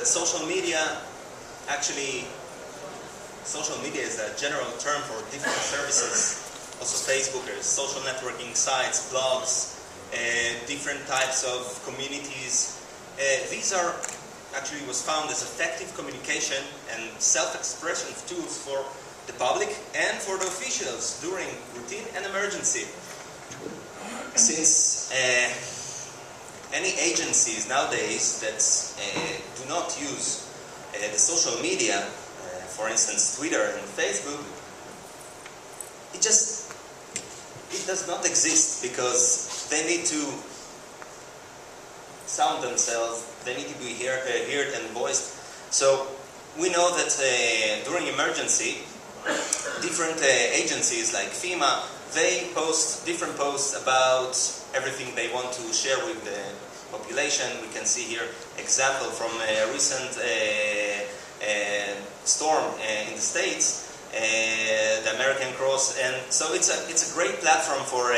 that social media is a general term for different services. Also Facebookers, social networking sites, blogs, different types of communities. These are actually was found as effective communication and self-expression tools for the public and for the officials during routine and emergency. Since any agencies nowadays that do not use the social media, for instance Twitter and Facebook, it does not exist because they need to sound themselves, they need to be heard and voiced. So we know that during emergency, different agencies like FEMA, they post different posts about everything they want to share with the population. We can see here example from a recent storm in the States, the American Cross, and so it's a great platform for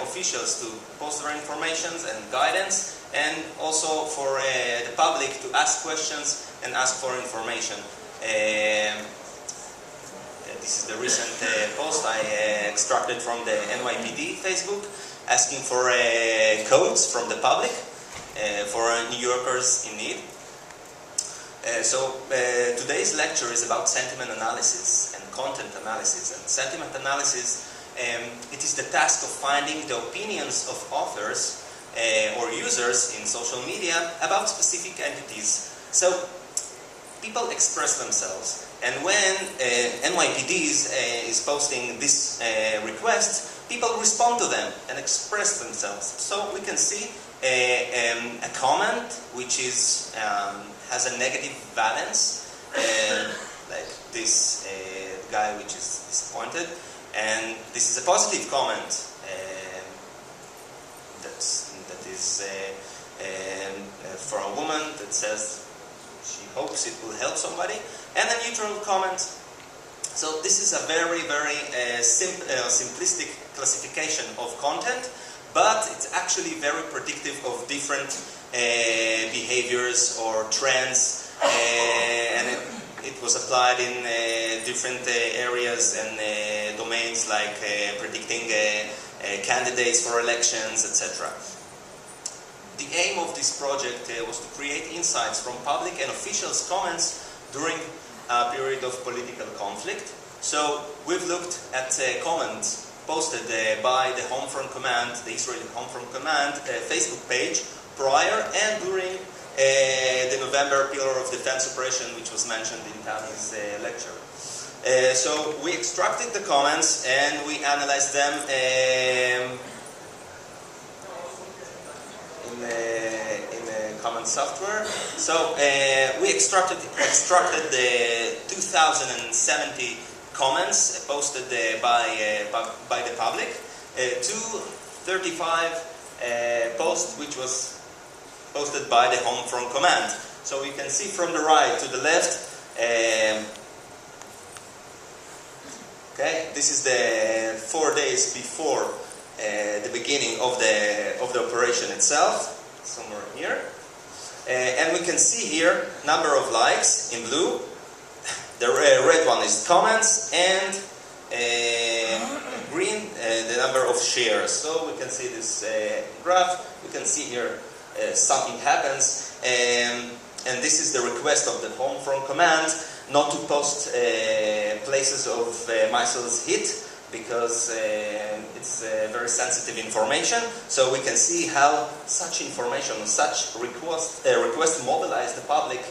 officials to post their information and guidance, and also for the public to ask questions and ask for information. This is the recent post I extracted from the NYPD Facebook, asking for codes from the public for New Yorkers in need. Today's lecture is about sentiment analysis and content analysis. And sentiment analysis, it is the task of finding the opinions of authors or users in social media about specific entities. So people express themselves, and when NYPD is posting this request, people respond to them and express themselves. So we can see a comment which is has a negative valence, like this guy which is disappointed, and this is a positive comment that is for a woman that says she hopes it will help somebody, and a neutral comment. So this is a very, very simplistic classification of content, but it's actually very predictive of different behaviors or trends, and it was applied in different areas and domains like predicting candidates for elections, etc. The aim of this project was to create insights from public and officials' comments during a period of political conflict. So we've looked at comments posted by the Home Front Command, the Israeli Home Front Command Facebook page prior and during the November Pillar of Defense operation, which was mentioned in Tami's lecture. So we extracted the comments and we analyzed them in common software. So we extracted the 2070 comments posted by the public to 35 posts which was posted by the Home Front Command. So you can see from the right to the left. Okay, this is the 4 days before the beginning of the operation itself, somewhere here, and we can see here number of likes in blue. The red one is comments, and green the number of shares. So we can see this graph. We can see here something happens, and this is the request of the Home Front Command not to post places of missiles hit, because it's very sensitive information. So we can see how such information, such request mobilize the public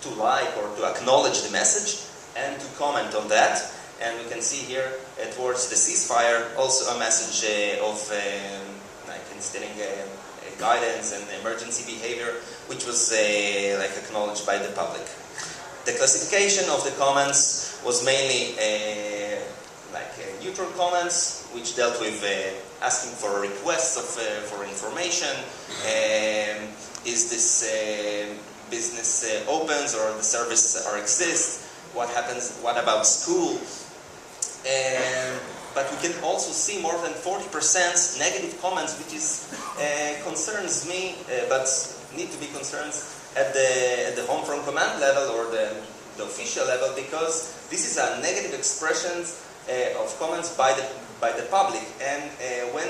to like or to acknowledge the message and to comment on that. And we can see here towards the ceasefire also a message of like instilling guidance and emergency behavior, which was like acknowledged by the public. The classification of the comments was mainly neutral comments, which dealt with asking for requests for information. Is this business opens or the service or exists? What happens? What about school? But we can also see more than 40% negative comments, which is concerns me, but need to be concerned at the home from command level or the official level, because this is a negative expression of comments by the public, and when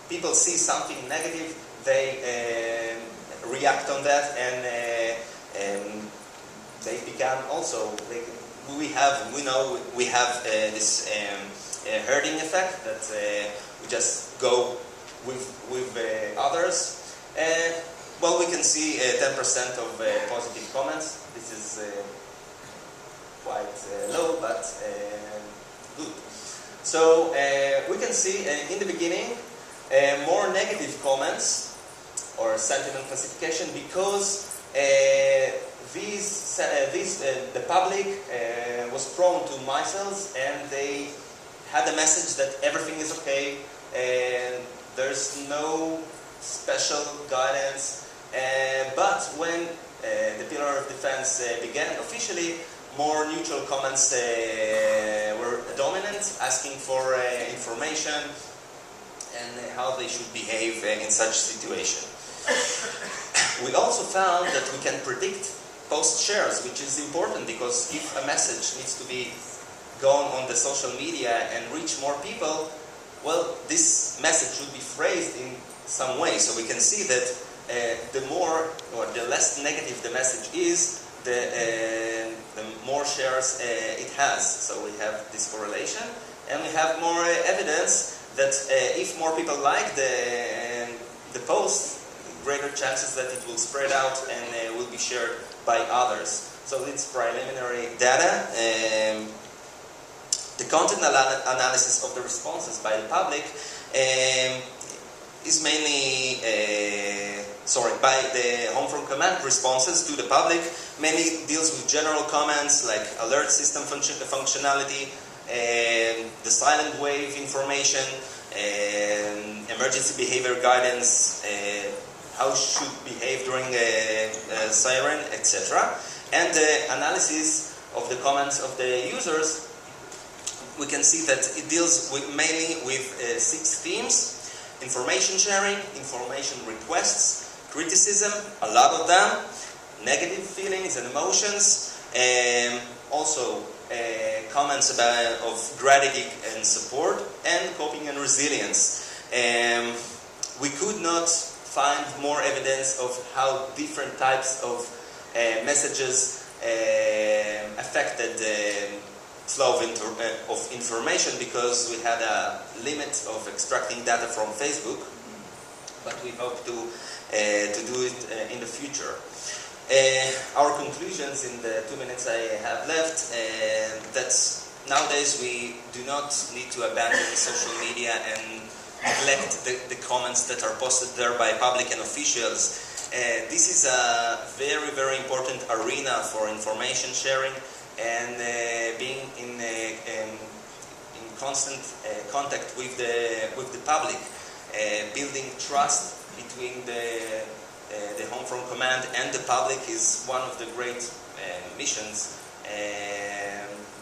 people see something negative, they react on that, and they become also. We have this herding effect that we just go with others. Well, we can see 10% of positive comments. This is quite low, but good. So we can see in the beginning more negative comments or sentiment classification, because the public was prone to missiles, and they had a message that everything is okay, and there's no special guidance. But when the pillar of defense began officially, more neutral comments were dominant, asking for information and how they should behave in such situation. We also found that we can predict post shares, which is important, because if a message needs to be gone on the social media and reach more people, well, this message should be phrased in some way. So we can see that the more or the less negative the message is, the more shares it has. So we have this correlation, and we have more evidence that if more people like the post, greater chances that it will spread out and will be shared by others. So it's preliminary data. The content analysis of the responses by the public is mainly, by the home from command responses to the public, mainly deals with general comments like alert system functionality, the silent wave information, emergency behavior guidance, how should behave during a siren, etc. And the analysis of the comments of the users, we can see that it deals mainly with 6 themes: information sharing, information requests, criticism, a lot of them, negative feelings and emotions, also comments of gratitude and support, and coping and resilience. We could not find more evidence of how different types of messages affected the flow of information, because we had a limit of extracting data from Facebook, but we hope to do it in the future. Our conclusions in the 2 minutes I have left, that nowadays we do not need to abandon social media and neglect the comments that are posted there by public and officials. This is a very, very important arena for information sharing, and being in constant contact with the public, building trust between the home from command and the public is one of the great missions,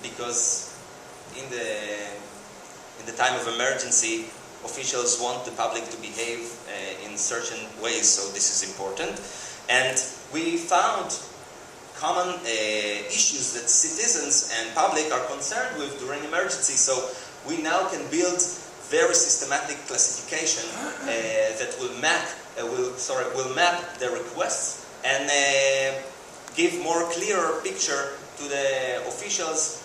because in the time of emergency, officials want the public to behave in certain ways, so this is important. And we found common issues that citizens and public are concerned with during emergency, so we now can build very systematic classification that will map the requests and give more clearer picture to the officials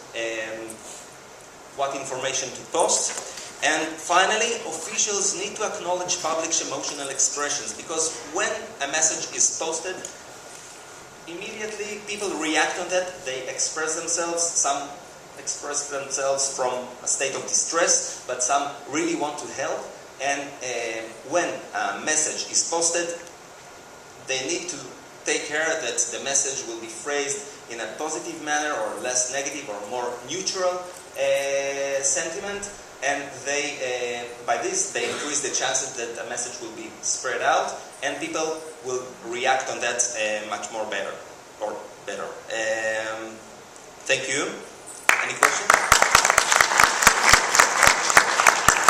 what information to post. And finally, officials need to acknowledge public's emotional expressions, because when a message is posted, immediately people react on that, they express themselves. Some express themselves from a state of distress, but some really want to help. And when a message is posted, they need to take care that the message will be phrased in a positive manner, or less negative, or more neutral sentiment. And by this, they increase the chances that a message will be spread out, and people will react on that much more better. Thank you. Any questions?